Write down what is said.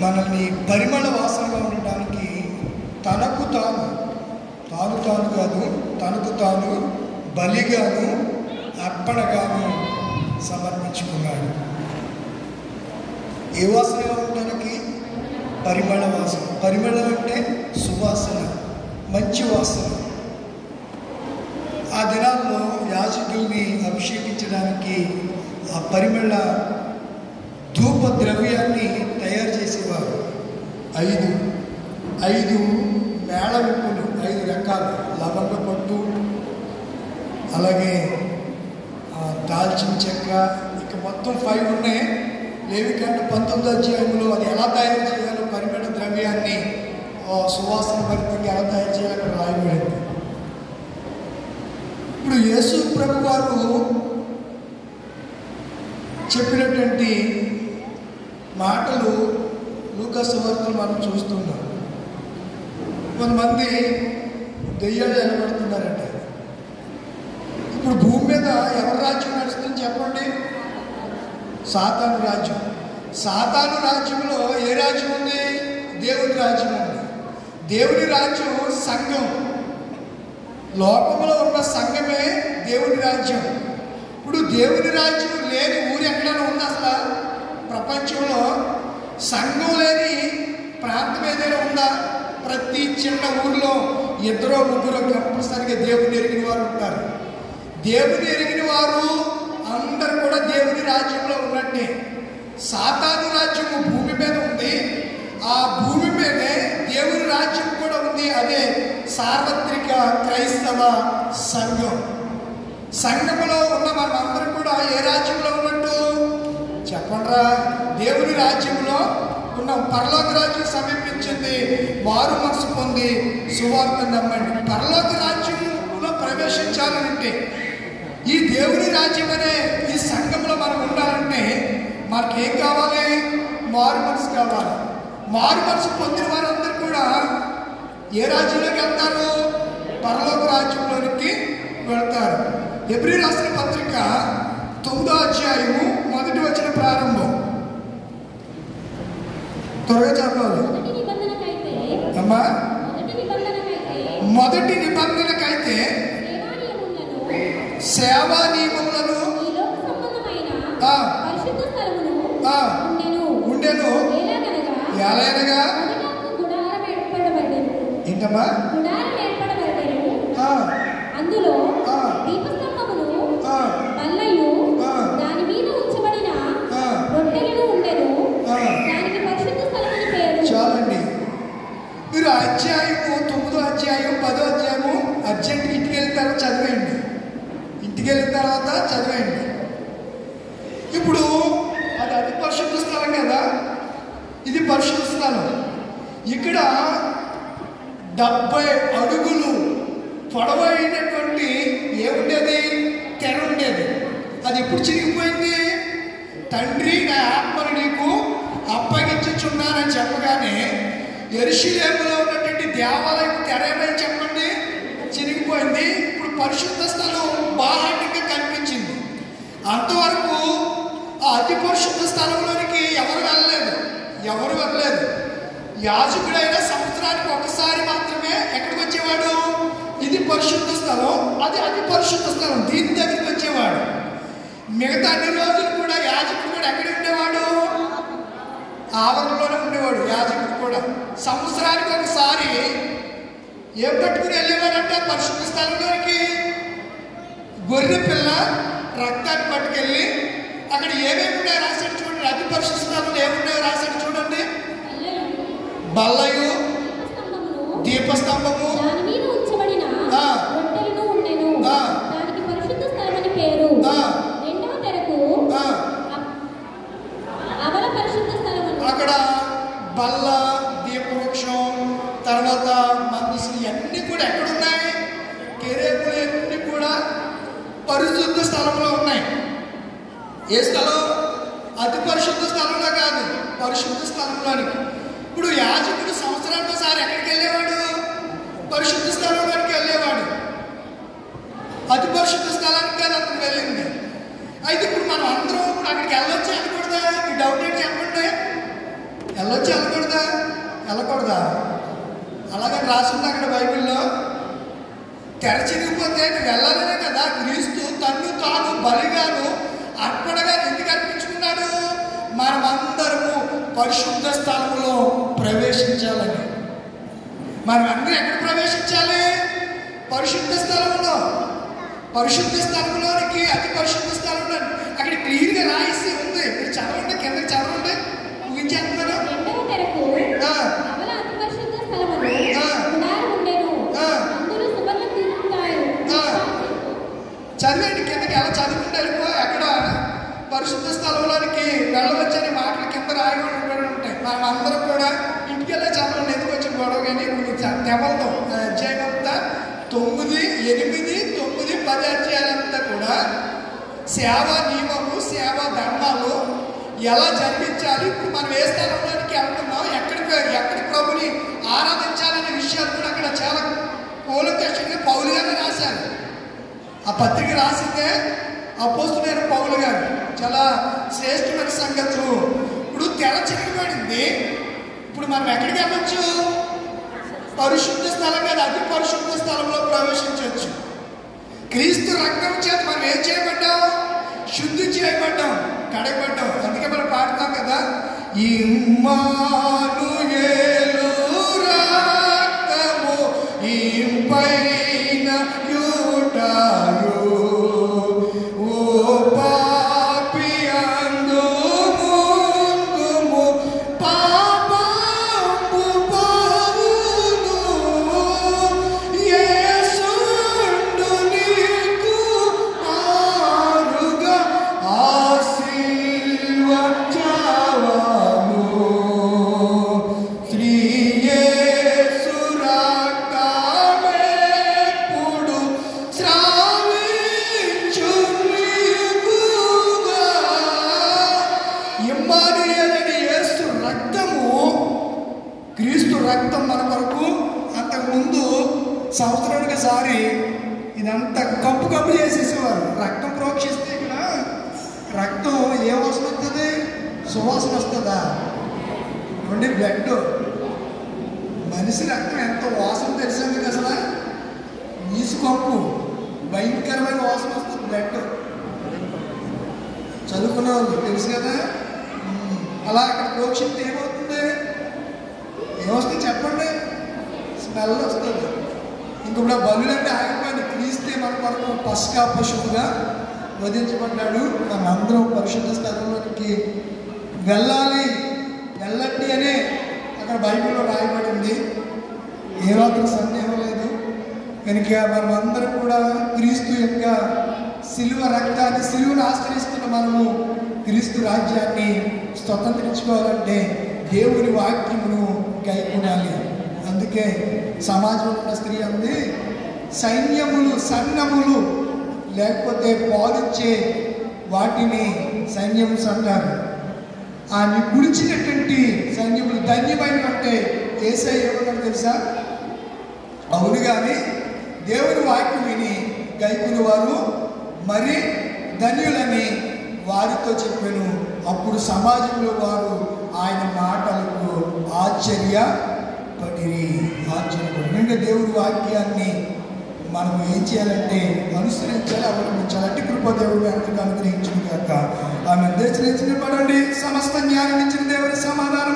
మనల్ని పరిమళ వాసనగా ఉండడానికి తనకు తాను కాదు, తనకు తాను బలిగాను అర్పణగాను సమర్పించుకున్నాడు. ఏ వాసనగా ఉండడానికి? పరిమళ వాసన. పరిమళం అంటే సువాసన, మంచి వాసన. ఆ దినాల్లో యాజకుల్ని అభిషేకించడానికి ఆ పరిమళ ధూప ద్రవ్యాన్ని తయారు చేసేవారు. ఐదు మేళవిప్పులు, 5 రకాలు, లవంగ పట్టు, అలాగే దాల్చిన చెక్క, ఇక మొత్తం 5 ఉన్నాయి. లేవికాండ 19వ అధ్యాయంలో అది ఎలా తయారు చేయాలో, పరిమళ ద్రవ్యాన్ని సువాసన భరితంగా ఎలా తయారు చేయాలో అక్కడ రాయబడింది. ఇప్పుడు యేసు ప్రభు వారు చెప్పినటువంటి మాటలు లూకా సువార్తలో మనం చూస్తున్నాం. కొంతమంది దెయ్యాలు నిలబడుతున్నారంట. ఇప్పుడు భూమి మీద ఎవరి రాజ్యం నడుస్తుందని చెప్పండి? సాతాను రాజ్యం. సాతాను రాజ్యంలో ఏ రాజ్యం ఉంది? దేవుని రాజ్యం ఉంది. దేవుని రాజ్యం సంఘం. లోకంలో ఉన్న సంఘమే దేవుని రాజ్యం. ఇప్పుడు దేవుని రాజ్యం లేని ఊరు ఎక్కడైనా ఉంది? అసలు ప్రపంచంలో సంఘం లేని ప్రాంతం ఏదైనా ఉందా? ప్రతి చిన్న ఊరిలో 2-3 కంపల్సరిగా దేవుని ఎరిగిన వారు ఉంటారు. దేవుని ఎరిగిన వారు అందరూ కూడా దేవుని రాజ్యంలో ఉన్నట్టే. సాతాను రాజ్యము భూమి మీద ఉంది. ఆ భూమి మీదే దేవుని రాజ్యం కూడా ఉంది. అదే సార్వత్రిక క్రైస్తవ సంఘం. సంఘములో ఉన్న మనమందరం కూడా ఏ రాజ్యంలో ఉన్నట్టు చెప్పండిరా? దేవుని రాజ్యంలో ఉన్నాం. పరలోక రాజ్యం సమీపించింది. మారు మనసు పొంది సువార్త నమ్మండి. పరలోక రాజ్యంలో ప్రవేశించాలంటే, ఈ దేవుని రాజ్యం అనే ఈ సంఘంలో మనం ఉండాలంటే మనకేం కావాలి? మారు మనసు కావాలి. మారు మనసు పొందిన వారందరూ కూడా ఏ రాజ్యంలోకి వెళ్తారు? పరలోక రాజ్యంలోనికి వెళ్తారు. హెబ్రీ రాసిన పత్రిక 9వ అధ్యాయము 1వ వచనం ప్రారంభం. త్వరగా చదవాలి అమ్మా. మొదటి నిబంధనకైతే సేవా నియమములను ఉండెను. ఎలాగనగా ఏంటమ్మా? అందులో దీపస్తంభమును బల్లయు దాని మీద ఉంచబడిన రొట్టెలను ఉండెను. దానికి పరిశుద్ధ స్థలమని పేరు. చాలండి. మీరు అధ్యాయము 9వ అధ్యాయం 10వ అధ్యాయము అర్జెంట్ ఇంటికి వెళ్ళిన తర్వాత చదివేయండి. ఇంటికి వెళ్ళిన తర్వాత చదివేయండి. ఇప్పుడు అది అతి పరిశుద్ధ స్థలం కదా, ఇది పరిశుద్ధ స్థలం. ఇక్కడ 70 అడుగులు పొడవైనటువంటి ఏముండేది? తెర ఉండేది. అది ఎప్పుడు చిరిగిపోయింది? తండ్రి నా ఆత్మను నీకు అప్పగించుచున్నానని చెప్పగానే యెరూషలేములో ఉన్నటువంటి దేవాలయం తెర ఏమని చెప్పండి? చిరిగిపోయింది. ఇప్పుడు పరిశుద్ధ స్థలం బాహాటంగా కనిపించింది. అంతవరకు ఆ అతి పరిశుద్ధ స్థలంలోనికి ఎవరు వెళ్ళలేదు. యాజకుడైనా సంవత్సరానికి ఒకసారి మాత్రమే ఎక్కడికి వచ్చేవాడు? ఇది పరిశుద్ధ స్థలం, అది అతి పరిశుద్ధ స్థలం. దీని దగ్గరికి వచ్చేవాడు. మిగతా అన్ని రోజులు కూడా యాజకుడు కూడా ఎక్కడ ఉండేవాడు? ఆవరణలోనే ఉండేవాడు. యాజకుడు కూడా సంవత్సరానికి ఒకసారి ఏం పట్టుకుని వెళ్ళేవాడంటే పరిశుద్ధ స్థలంలోకి గొర్రె పిల్ల రక్తాన్ని పట్టుకెళ్ళి అక్కడ ఏమేమి ఉన్నాయో రాశాడు చూడండి. అతి పరిశుద్ధ స్థలంలో ఏమున్నాయో రాశాడు చూడండి. బల్లయు, దీపస్తంభము, దానికి పరిశుద్ధ స్థలమని పేరు. రెండవ తెరకు అవల పరిశుద్ధ స్థలం. అక్కడ బల్ల, దీపవృక్షం, తర్వాత మందసం ఇవన్నీ కూడా ఎక్కడున్నాయి? కెరేపులు ఇవన్నీ కూడా పరిశుద్ధ స్థలంలో ఉన్నాయి. ఏ స్థలం? అతి పరిశుద్ధ స్థలంలో కాదు, పరిశుద్ధ స్థలంలోనికి. ఇప్పుడు యాజకుడు సంవత్సరానికి ఒకసారి ఎక్కడికి వెళ్ళేవాడు? పరిశుద్ధ స్థలంలోనికి వెళ్ళేవాడు. అతి పరిశుద్ధ స్థలానికి కాదు అతను వెళ్ళింది. అయితే ఇప్పుడు మనం అందరం ఇప్పుడు అక్కడికి వెళ్ళొచ్చు అనకూడదా? మీ డౌట్ ఏంటి చెప్పండి. వెళ్ళొచ్చి వెళ్ళకూడదా? వెళ్ళకూడదా? అలాగని రాసింది అక్కడ బైబిల్లో. తెర చిరిగిపోతే వెళ్ళాలనే కదా క్రీస్తు తన్ను తాను బలిగాను అర్పణగా ఎందుకు అర్పించుకున్నాడు? మనమందరము పరిశుద్ధ స్థలములో ప్రవేశించాలని. మనం అందరూ ఎక్కడ ప్రవేశించాలి? పరిశుద్ధ స్థలంలో. పరిశుద్ధ స్థలంలోనికి అతి పరిశుద్ధ స్థలంలో అక్కడ క్లియర్గా రాయిసి ఉంది. మీరు చదవండి, కిందకి చదవండి, ముగించేస్తున్నాను. చదివేంటి కిందకి ఎలా చదువుకుంటే వెళ్ళిపో. ఎక్కడ పరిశుద్ధ స్థలంలోనికి వెళ్ళవచ్చని మాటలు కింద రాయబడి ఉంటాయి. మనం అందరం కూడా ఇంటికి వెళ్ళే చదవండి. ఎందుకు వచ్చిన గొడవ కానీ తెవలతో అధ్యాయంతా 9, 8, 9, 10 అధ్యాయాలంతా కూడా సేవా నియమము, సేవా ధర్మాలు ఎలా జరిగించాలి, ఇప్పుడు మనం ఏ స్థలంలోనికి వెళ్తున్నాం, ఎక్కడి ప్రభుని ఆరాధించాలనే విషయాలు కూడా అక్కడ చాలా కూలంకషంగా పౌలు గారు రాశారు. ఆ పత్రిక రాసిందే అపోస్తలుడైన పౌలు గారు. చాలా శ్రేష్టమైన సంగతులు. ఇప్పుడు తెర చిరిగిపడింది. ఇప్పుడు మనం ఎక్కడికి వెళ్ళొచ్చు? పరిశుద్ధ స్థలం మీద అతి పరిశుద్ధ స్థలంలో ప్రవేశించవచ్చు. క్రీస్తు రక్తం చేత మనం ఏం చేయబడ్డాం? శుద్ధి చేయబడ్డాం, కడగబడ్డాం. అందుకే మనం పాడుతాం కదా, ఇమ్మానుయేలు రక్తము ఇంపైన యూటాయు ఓ పాపి అందు ముందుము పాపంబు పోవును యేసుండు నీకు ఆరుగా ఆశీర్వదించావను శ్రీ యేసు రక్తమెప్పుడు స్రవించు నీకుగా. ఇమ్మానుయేలుని యేసు రక్తము, క్రీస్తు రక్తం మన కొరకు అంతకుముందు సంవత్సరానికి ఒకసారి ఇదంతా కప్పు చేసేసేవారు. రక్తం ప్రోక్షిస్తే ఇక్కడ రక్తం ఏ వాసన వస్తుంది? సువాసన వస్తుందా? ఏమండి, బ్లడ్, మనిషి రక్తం ఎంత వాసన తెలుసా మీకు? అసలు నీసుకొప్పు భయంకరమైన వాసన వస్తుంది. బ్లడ్ చదువుకున్న వాళ్ళు తెలుసు కదా. అలా అక్కడ ప్రోక్షిస్తే ఏమవుతుంది? ఏమొస్తుంది చెప్పండి? స్మెల్ వస్తుంది. ఇంకొప్పుడు ఆ బలులంటే ఆగిపోయింది. క్రీస్తే మన కొరకు పస్కా పశువుగా వధించబడ్డాడు. మనందరం పరిశుద్ధ స్థలంలోకి వెళ్ళాలి, వెళ్ళండి అనే అక్కడ బైబిల్లో రాయబడింది. ఏ మాత్రం సందేహం లేదు. కనుక మనమందరం కూడా క్రీస్తు యొక్క సిలువ రక్తాన్ని, సిలువను ఆశ్రయిస్తున్న మనము క్రీస్తు రాజ్యాన్ని స్వతంత్రించుకోవాలంటే దేవుని వాక్యమును గైకొనాలి. అందుకే సమాజంలో ఉన్న స్త్రీ అంది, సైన్యములు సన్నములు లేకపోతే పాలిచ్చే వాటిని సైన్యములు అంటారు. ఆ గుడిచినటువంటి సైన్యములు ధన్యమైన అంటే యేసయ్య ఏమన్నాడు తెలుసా? అవును కానీ దేవుని వాక్యం విని గైకుని వారు మరి ధన్యులని వారితో చెప్పాను. అప్పుడు సమాజంలో వారు ఆయన మాటలకు ఆశ్చర్యపడి. అంటే దేవుడి వాక్యాన్ని మనం ఏం చేయాలంటే అనుసరించాలి, అవలంబించాలి. అట్టి కృపదేవుడు అందరికీ అనుగ్రహించిన కాక ఆమె దేశ పడండి. సమస్త జ్ఞానం ఇచ్చిన దేవుని సమాధానం.